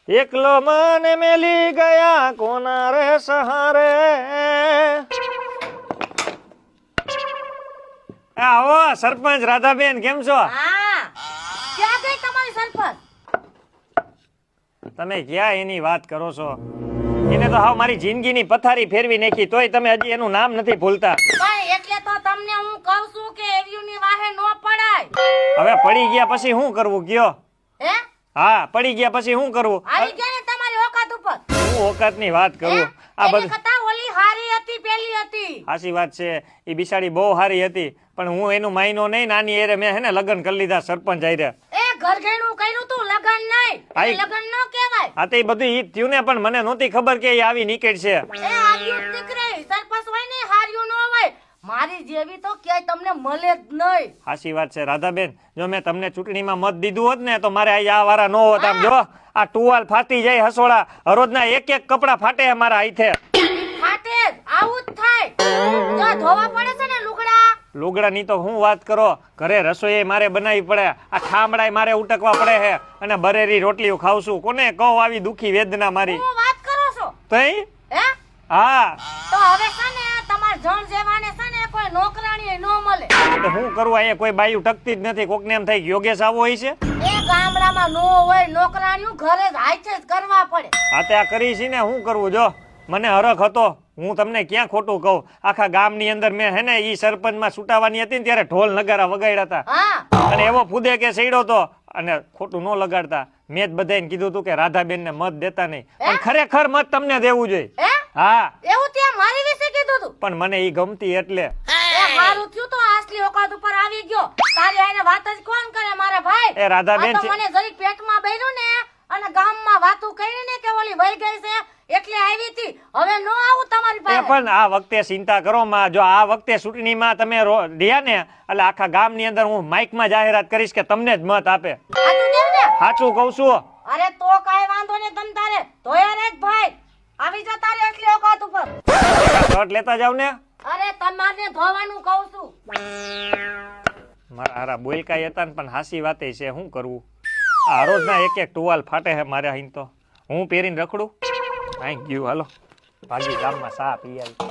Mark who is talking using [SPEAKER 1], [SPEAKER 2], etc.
[SPEAKER 1] એકલો મને મેલી ગયા કોના રે સહારે. આવો સરપંચ રાધાબેન, કેમ છો?
[SPEAKER 2] હા, ક્યાં ગઈ તમારી સરપંચ?
[SPEAKER 1] તમે ક્યાં એની વાત કરો છો? એને તો હાવ મારી જિંદગીની પથારી ફેરવી નાખી, તોય તમે હજી એનું નામ નથી ભૂલતા.
[SPEAKER 2] ભાઈ એટલે તો તમને હું કહું છું કે એવ્યુની વાહે નો પડાય.
[SPEAKER 1] હવે પડી ગયા પછી શું કરવું કયો?
[SPEAKER 2] હે?
[SPEAKER 1] હા, પડી ગયા પછી શું કરવું?
[SPEAKER 2] આવી ગયા ને તમારી ઓકાત ઉપર.
[SPEAKER 1] હું ઓકાતની વાત કરું. આ
[SPEAKER 2] એને
[SPEAKER 1] બધું
[SPEAKER 2] કથા ઓલી હારી હતી, પેલી હતી.
[SPEAKER 1] સાચી વાત છે, એ બિચારી બહુ સારી હતી, પણ હું એનું માયનો નહીં, નાની એરે મેં હેને લગ્ન કરી લીધા સરપંચ આયરે.
[SPEAKER 2] એ ઘરઘેણું કર્યું તું, લગન નહીં.
[SPEAKER 1] આઈ.
[SPEAKER 2] લગન નો કહેવાય.
[SPEAKER 1] આ તો એ બધું ઈ થયું ને, પણ મને નહોતી ખબર કે એ આવી નીકળશે.
[SPEAKER 2] એ હાર્યું દીકરી, સરપંચ હોય ને હાર્યું ન હોય. મારી જેવી તો ક્યાંય તમને મળે જ નહીં.
[SPEAKER 1] સાચી વાત છે રાધાબેન, જો મેં તમને ચૂંટણીમાં મત દીધું હોત ને તો મારે આ વારા ન હોત. આમ જો આ ટુવાલ ફાટી જાય હસોડા, હરોજના એક એક કપડા ફાટે મારા હાથે.
[SPEAKER 2] ફાટે જ, આવું જ થાય. જો ધોવા પડે છે ને લુગડા.
[SPEAKER 1] લુગડાની તો હું વાત કરો, ઘરે રસોઈ મારે બનાવવી પડે, આ ઠામડાય મારે ઉટકવા પડે છે, અને બરેરી રોટલીઓ ખાવ છું. કોને કહું આવી દુખી વેદના મારી?
[SPEAKER 2] હું વાત કરો છો?
[SPEAKER 1] તઈ
[SPEAKER 2] હે?
[SPEAKER 1] હા,
[SPEAKER 2] તો હવે છે ને તમાર જણ જેવાને છે ને કોઈ નોકરાણી ન મળે.
[SPEAKER 1] તો હું કરું? અહીંયા કોઈ બાયું ટકતી જ નથી. કોકને એમ થાય કે યોગેશ આવો હોય છે.
[SPEAKER 2] એ ગામડામાં નો હોય, નોકરાણીઓ ઘરે જ હાઈચે જ કરવા પડે.
[SPEAKER 1] આ તે આ કરી છે ને, શું કરવું? જો મને હરખ હતો, હું તમને ક્યાં ખોટું કહું, આખા ગામની અંદર મેં હેને ઈ સરપંચમાં છૂટાવાની હતી ને ત્યારે ઢોલ નગારા વગાડ્યા હતા,
[SPEAKER 2] હા,
[SPEAKER 1] અને એવો ફૂદે કે સડ્યો તો, અને ખોટું ન લગાડતા. મેં જ બધાને કીધું હતું કે રાધાબેન ને મત દેતા નહીં, પણ ખરેખર મત તમને દેવું જોઈએ.
[SPEAKER 2] હે?
[SPEAKER 1] હા,
[SPEAKER 2] એવું ત્યાં મારી વિશે કીધું તું?
[SPEAKER 1] પણ મને ઈ ગમતી એટલે.
[SPEAKER 2] એ હારું થયું તો આસલી ઓકાત ઉપર આવી ગયો. તારી આને વાત જ કોણ કરે મારા ભાઈ?
[SPEAKER 1] એ રાધાબેન
[SPEAKER 2] આ તો મને જરીક પેટમાં બેર્યું ને અને ગામમાં વાતું કરી ને કે ઓલી વઈ ગઈ છે એટલે આવી હતી. હવે નો આવું તમારી
[SPEAKER 1] એ
[SPEAKER 2] પાસે.
[SPEAKER 1] પણ આ વખતે ચિંતા કરો માં, જો આ વખતે ચૂંટણીમાં તમે રહ્યા ને એટલે આખા ગામની અંદર હું માઇકમાં જાહેરાત કરીશ કે તમને જ મત આપે.
[SPEAKER 2] સાચું કેમ ને?
[SPEAKER 1] સાચું કહું છું.
[SPEAKER 2] અરે તો કાઈ વાંધો ને, તમ તારે ધોયા રે ભાઈ. આવી જા તારી આટલી ઓકાત ઉપર.
[SPEAKER 1] શર્ટ લેતા જાવ ને.
[SPEAKER 2] અરે તમારને ધોવાનું કહું છું.
[SPEAKER 1] મારા હારા બોલકાઈ હતા ને, પણ હાસી વાતે છે, શું કરવું? આ રોજના એક એક ટુવાલ ફાટે છે મારે અહીં, તો હું પહેરીને રખડું. અહીં ગયું, હાલો ભાગી ગામમાં સા પી આવી.